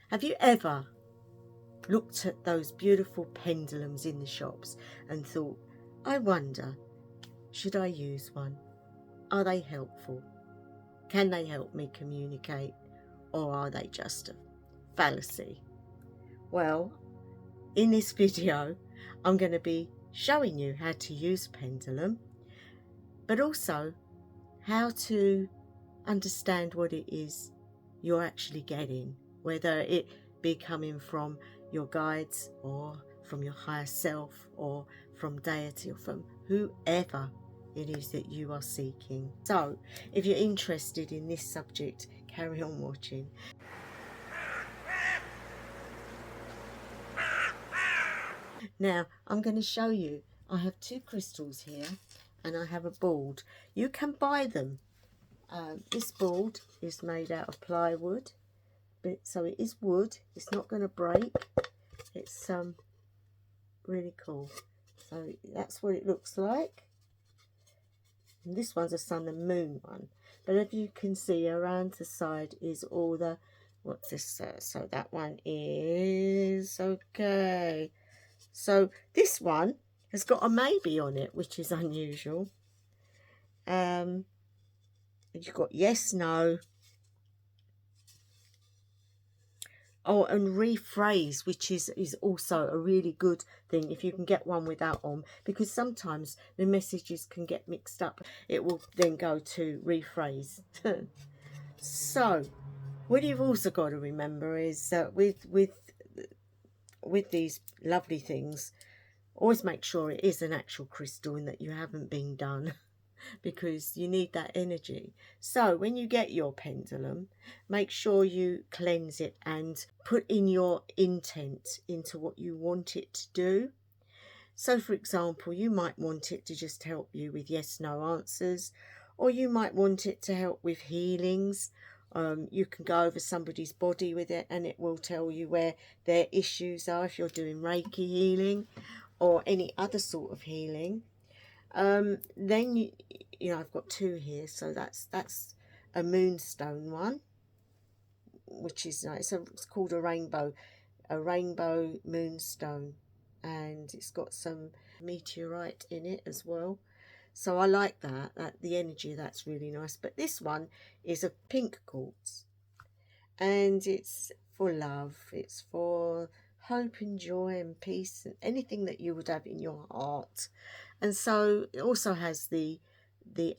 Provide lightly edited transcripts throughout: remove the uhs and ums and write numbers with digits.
Have you ever looked at those beautiful pendulums in the shops and thought, I wonder, should I use one? Are they helpful? Can they help me communicate? Or are they just a fallacy? Well, in this video, I'm going to be showing you how to use a pendulum, but also how to understand what it is you're actually getting, whether it be coming from your guides or from your higher self or from deity or from whoever it is that you are seeking. So if you're interested in this subject, carry on watching. Now I'm going to show you, I have two crystals here and I have a board. You can buy them. This board is made out of plywood, but so it is wood. It's not going to break. It's really cool. So that's what it looks like. And this one's a sun and moon one, but if you can see around the side is all the, what's this, so that one is okay. So this one has got a maybe on it, which is unusual. You've got yes, no. Oh, and rephrase, which is also a really good thing if you can get one without on, because sometimes the messages can get mixed up. It will then go to rephrase. So what you've also got to remember is that with these lovely things, always make sure it is an actual crystal and that you haven't been done, because you need that energy. So when you get your pendulum, make sure you cleanse it and put in your intent into what you want it to do. So for example, you might want it to just help you with yes no answers, or you might want it to help with healings. You can go over somebody's body with it and it will tell you where their issues are if you're doing Reiki healing or any other sort of healing. Then you know, I've got two here, so that's a moonstone one, which is nice. It's called a rainbow moonstone, and it's got some meteorite in it as well. So I like that the energy of that's really nice. But this one is a pink quartz, and it's for love, it's for hope and joy and peace and anything that you would have in your heart. And so it also has the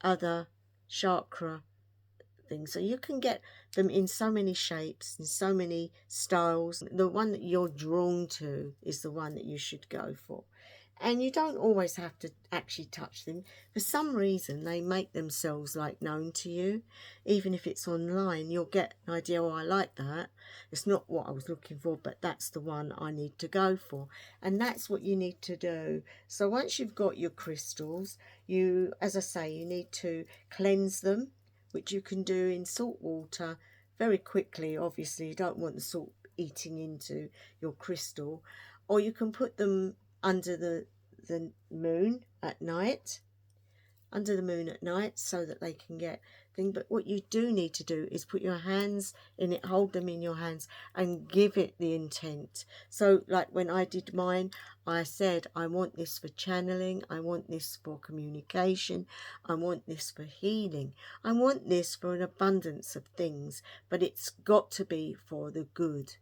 other chakra thing, so you can get them in so many shapes and so many styles. The one that you're drawn to is the one that you should go for, and you don't always have to actually touch them. For some reason they make themselves like known to you. Even if it's online, you'll get an idea, oh, I like that, it's not what I was looking for, but that's the one I need to go for. And that's what you need to do. So once you've got your crystals, you, as I say, you need to cleanse them, which you can do in salt water very quickly. Obviously you don't want the salt eating into your crystal, or you can put them under the moon at night, so that they can get thing. But what you do need to do is put your hands in it, hold them in your hands and give it the intent. So like when I did mine, I said, I want this for channeling, I want this for communication, I want this for healing, I want this for an abundance of things, but it's got to be for the good.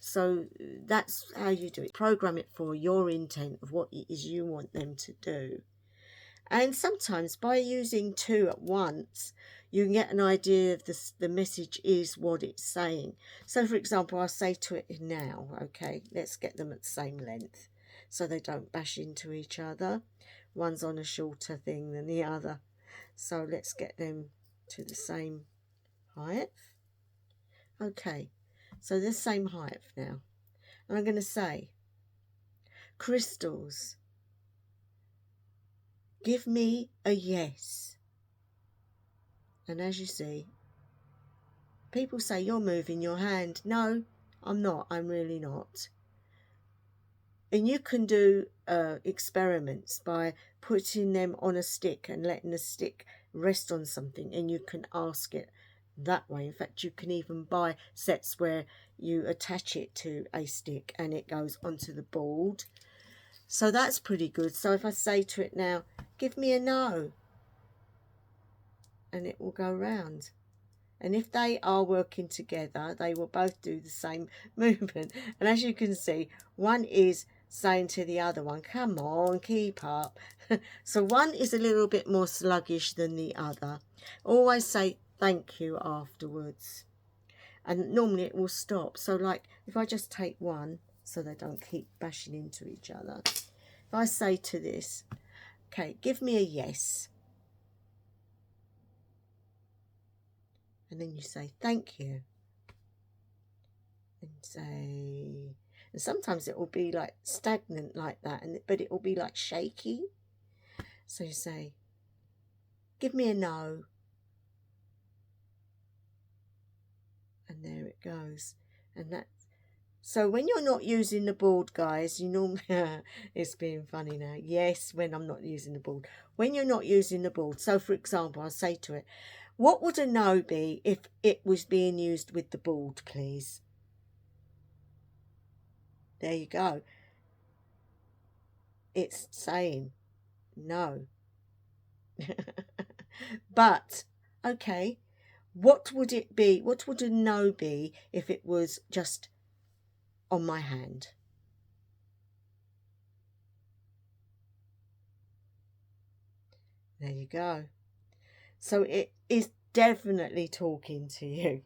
So that's how you do it. Program it for your intent of what it is you want them to do. And sometimes by using two at once, you can get an idea of the message is what it's saying. So for example, I'll say to it now, okay, let's get them at the same length so they don't bash into each other. One's on a shorter thing than the other. So let's get them to the same height. Okay. So the same height now. And I'm going to say, crystals, give me a yes. And as you see, people say, you're moving your hand. No, I'm not. I'm really not. And you can do experiments by putting them on a stick and letting the stick rest on something, and you can ask it that way. In fact, you can even buy sets where you attach it to a stick and it goes onto the board. So that's pretty good. So if I say to it now, give me a no, and it will go round. And if they are working together, they will both do the same movement. And as you can see, one is saying to the other one, come on, keep up. So one is a little bit more sluggish than the other. Always say thank you afterwards. And normally it will stop. So like if I just take one so they don't keep bashing into each other. If I say to this, okay, give me a yes. And then you say thank you. And say, and sometimes it will be like stagnant like that, but it will be like shaky. So you say, give me a no. And there it goes. And that. So when you're not using the board, guys, you normally, it's being funny now. Yes, when I'm not using the board. When you're not using the board. So for example, I'll say to it, what would a no be if it was being used with the board, please? There you go. It's saying no. But, okay, what would it be? What would a no be if it was just on my hand? There you go. So it is definitely talking to you.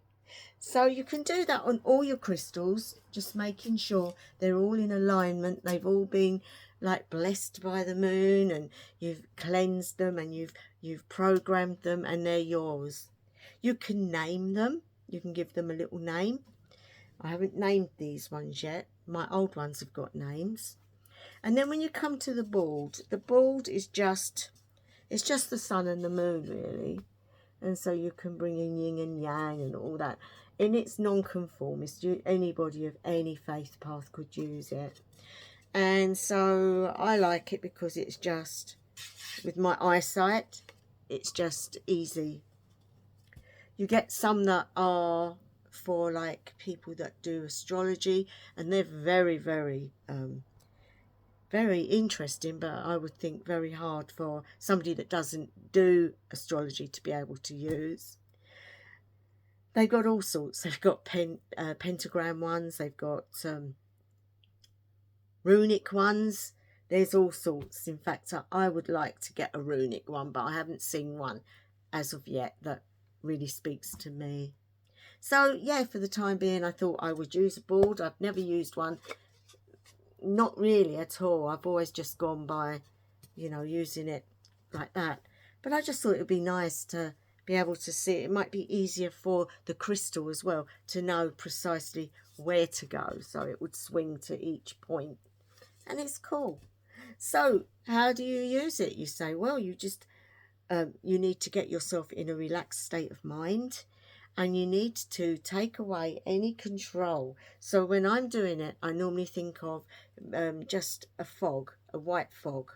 So you can do that on all your crystals, just making sure they're all in alignment. They've all been like blessed by the moon, and you've cleansed them, and you've programmed them, and they're yours. You can name them. You can give them a little name. I haven't named these ones yet. My old ones have got names. And then when you come to the board is just, it's just the sun and the moon, really. And so you can bring in yin and yang and all that. And it's non-conformist. Anybody of any faith path could use it. And so I like it because it's just, with my eyesight, it's just easy. You get some that are for like people that do astrology, and they're very, very, very interesting, but I would think very hard for somebody that doesn't do astrology to be able to use. They've got all sorts. They've got pentagram ones. They've got runic ones. There's all sorts. In fact, I would like to get a runic one, but I haven't seen one as of yet that really speaks to me. So yeah, for the time being, I thought I would use a board. I've never used one, not really at all. I've always just gone by, you know, using it like that. But I just thought it would be nice to be able to see it. It might be easier for the crystal as well to know precisely where to go, so it would swing to each point, and it's cool. So how do you use it? You say, well, you just you need to get yourself in a relaxed state of mind, and you need to take away any control. So when I'm doing it, I normally think of just a fog, a white fog,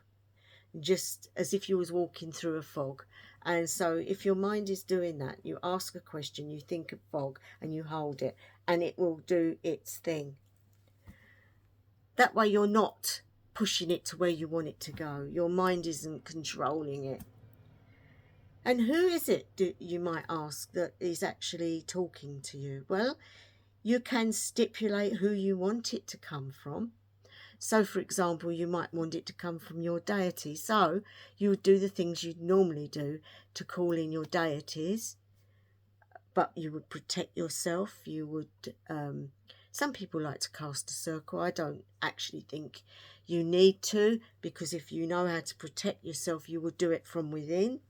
just as if you was walking through a fog. And so if your mind is doing that, you ask a question, you think of fog, and you hold it, and it will do its thing. That way you're not pushing it to where you want it to go. Your mind isn't controlling it. And who is it, you might ask, that is actually talking to you? Well, you can stipulate who you want it to come from. So, for example, you might want it to come from your deity. So you would do the things you'd normally do to call in your deities, but you would protect yourself. You would, some people like to cast a circle. I don't actually think you need to, because if you know how to protect yourself, you would do it from within.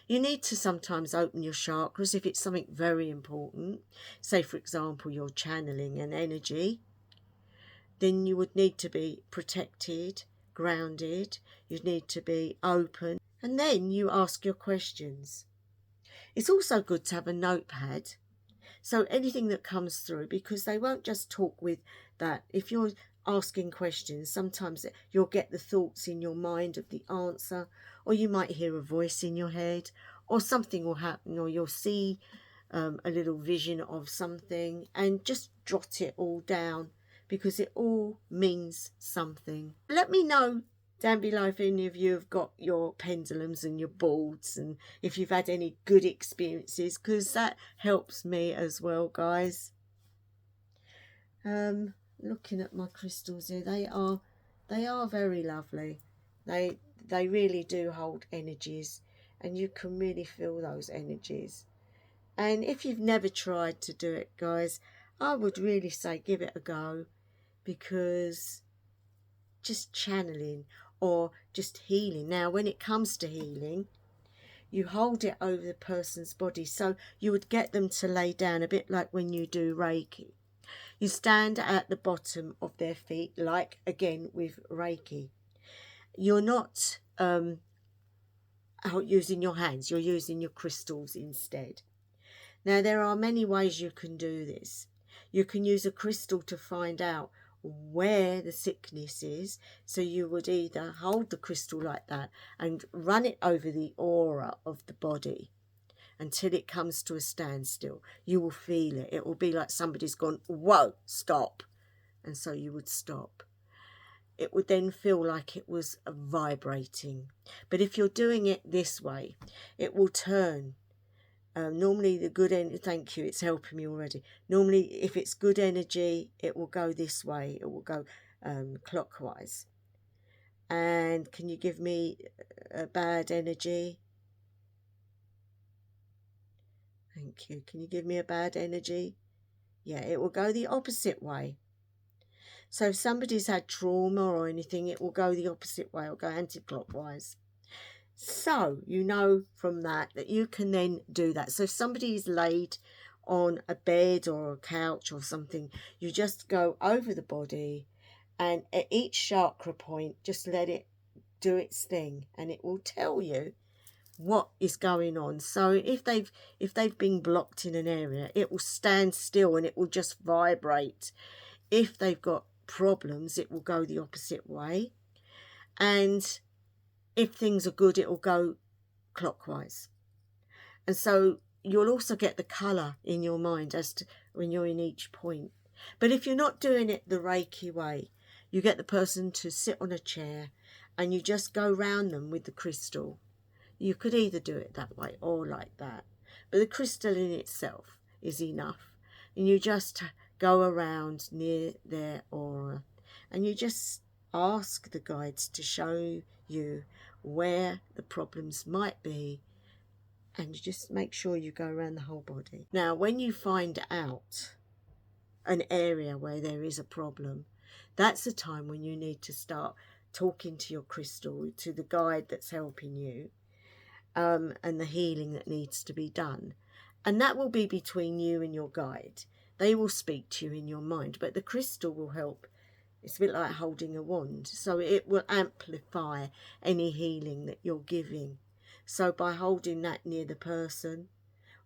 You need to sometimes open your chakras if it's something very important. Say, for example, you're channeling an energy. Then you would need to be protected, grounded. You'd need to be open. And then you ask your questions. It's also good to have a notepad. So anything that comes through, because they won't just talk with that. If you're asking questions, sometimes you'll get the thoughts in your mind of the answer, or you might hear a voice in your head, or something will happen, or you'll see a little vision of something, and just jot it all down, because it all means something. Let me know down below if any of you have got your pendulums and your boards, and if you've had any good experiences, because that helps me as well, guys. Looking at my crystals here, they are very lovely. They really do hold energies, and you can really feel those energies. And if you've never tried to do it, guys, I would really say give it a go, because just channeling or just healing. Now, when it comes to healing, you hold it over the person's body. So you would get them to lay down, a bit like when you do Reiki. You stand at the bottom of their feet, like again with Reiki. You're not using your hands, you're using your crystals instead. Now, there are many ways you can do this. You can use a crystal to find out where the sickness is. So you would either hold the crystal like that and run it over the aura of the body until it comes to a standstill. You will feel it. It will be like somebody's gone, whoa, stop. And so you would stop. It would then feel like it was vibrating. But if you're doing it this way, it will turn. Normally the good energy, thank you, it's helping me already. Normally if it's good energy, it will go this way. It will go clockwise. And can you give me a bad energy? Thank you. Can you give me a bad energy? Yeah, it will go the opposite way. So if somebody's had trauma or anything, it will go the opposite way. It will go anti-clockwise. So you know from that you can then do that. So if somebody is laid on a bed or a couch or something, you just go over the body, and at each chakra point, just let it do its thing, and it will tell you what is going on. So if they've been blocked in an area, it will stand still and it will just vibrate. If they've got problems, it will go the opposite way. And if things are good, it will go clockwise. And so you'll also get the colour in your mind as to when you're in each point. But if you're not doing it the Reiki way, you get the person to sit on a chair and you just go round them with the crystal. You could either do it that way or like that. But the crystal in itself is enough. And you just go around near their aura. And you just ask the guides to show you where the problems might be. And you just make sure you go around the whole body. Now, when you find out an area where there is a problem, that's the time when you need to start talking to your crystal, to the guide that's helping you. And the healing that needs to be done. And that will be between you and your guide. They will speak to you in your mind, but the crystal will help. It's a bit like holding a wand. So it will amplify any healing that you're giving. So by holding that near the person,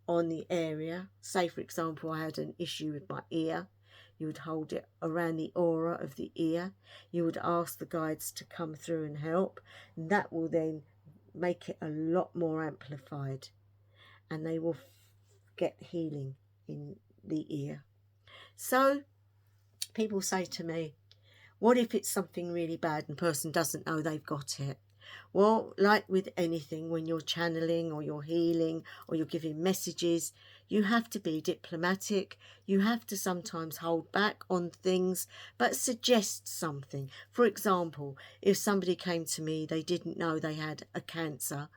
on the area, say for example I had an issue with my ear, you would hold it around the aura of the ear. You would ask the guides to come through and help. And that will then make it a lot more amplified, and they will get healing in the ear. So people say to me, what if it's something really bad and the person doesn't know they've got it? Well, like with anything, when you're channeling or you're healing or you're giving messages, you have to be diplomatic. You have to sometimes hold back on things, but suggest something. For example, if somebody came to me, they didn't know they had a cancer,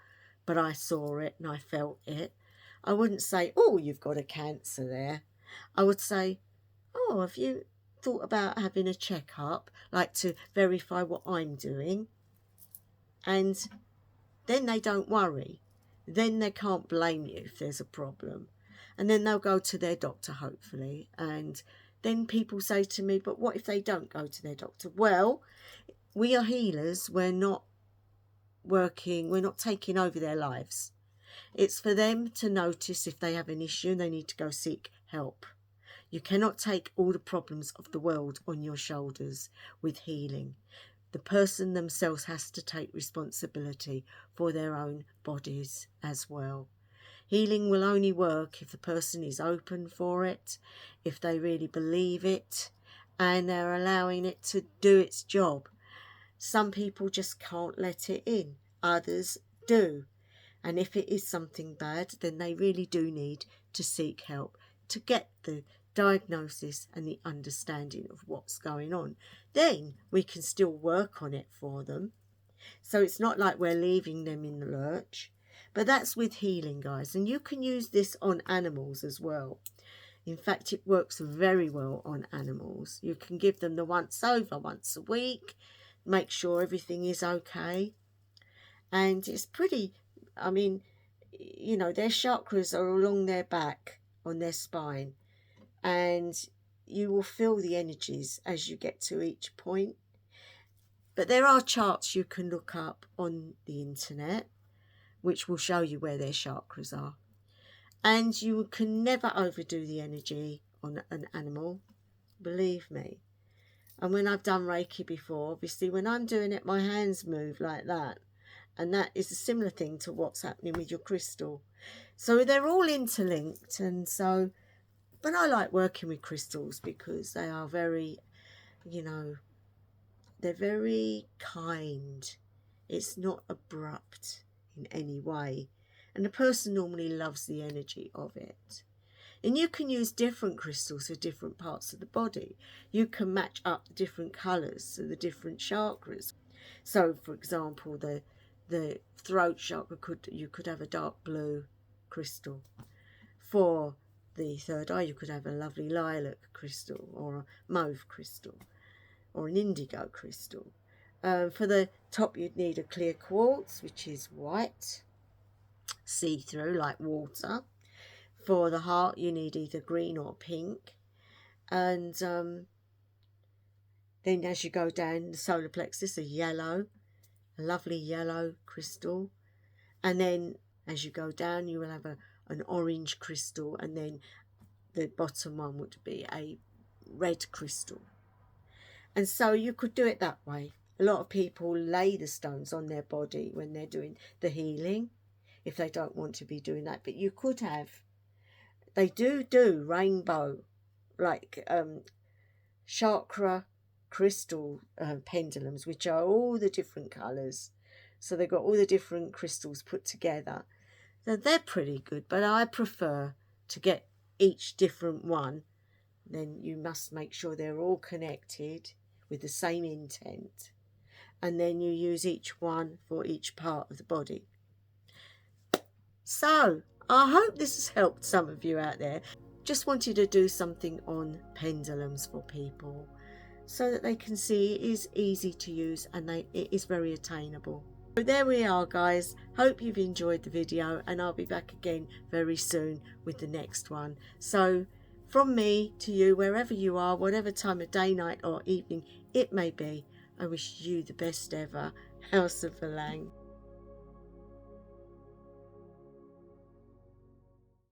but I saw it and I felt it, I wouldn't say, oh, you've got a cancer there. I would say, oh, have you thought about having a checkup, like to verify what I'm doing? And then they don't worry. Then they can't blame you if there's a problem. And then they'll go to their doctor, hopefully. And then people say to me, but what if they don't go to their doctor? Well, we are healers. We're not working, we're not taking over their lives. It's for them to notice if they have an issue and they need to go seek help. You cannot take all the problems of the world on your shoulders with healing. The person themselves has to take responsibility for their own bodies as well. Healing will only work if the person is open for it, if they really believe it, and they're allowing it to do its job. Some people just can't let it in, others do. And if it is something bad, then they really do need to seek help to get the diagnosis and the understanding of what's going on. Then we can still work on it for them. So it's not like we're leaving them in the lurch. But that's with healing, guys. And you can use this on animals as well. In fact, it works very well on animals. You can give them the once over once a week. Make sure everything is okay. And it's pretty, I mean, you know, their chakras are along their back, on their spine. And you will feel the energies as you get to each point. But there are charts you can look up on the internet, which will show you where their chakras are. And you can never overdo the energy on an animal, believe me. And when I've done Reiki before, obviously when I'm doing it, my hands move like that. And that is a similar thing to what's happening with your crystal. So they're all interlinked. And so, but I like working with crystals because they are very, you know, they're very kind. It's not abrupt in any way. And the person normally loves the energy of it. And you can use different crystals for different parts of the body. You can match up the different colours to the different chakras. So, for example, the throat chakra, you could have a dark blue crystal. For the third eye, you could have a lovely lilac crystal or a mauve crystal or an indigo crystal. For the top, you'd need a clear quartz, which is white, see-through like water. For the heart, you need either green or pink. And then as you go down the solar plexus, a lovely yellow crystal. And then as you go down, you will have an orange crystal. And then the bottom one would be a red crystal. And so you could do it that way. A lot of people lay the stones on their body when they're doing the healing, if they don't want to be doing that. But you could have, they do rainbow, like chakra crystal pendulums, which are all the different colours. So they've got all the different crystals put together. So they're pretty good, but I prefer to get each different one. Then you must make sure they're all connected with the same intent. And then you use each one for each part of the body. So, I hope this has helped some of you out there. Just wanted to do something on pendulums for people so that they can see it is easy to use and it is very attainable. So there we are, guys. Hope you've enjoyed the video, and I'll be back again very soon with the next one. So from me to you, wherever you are, whatever time of day, night or evening it may be, I wish you the best ever. House of Verlang.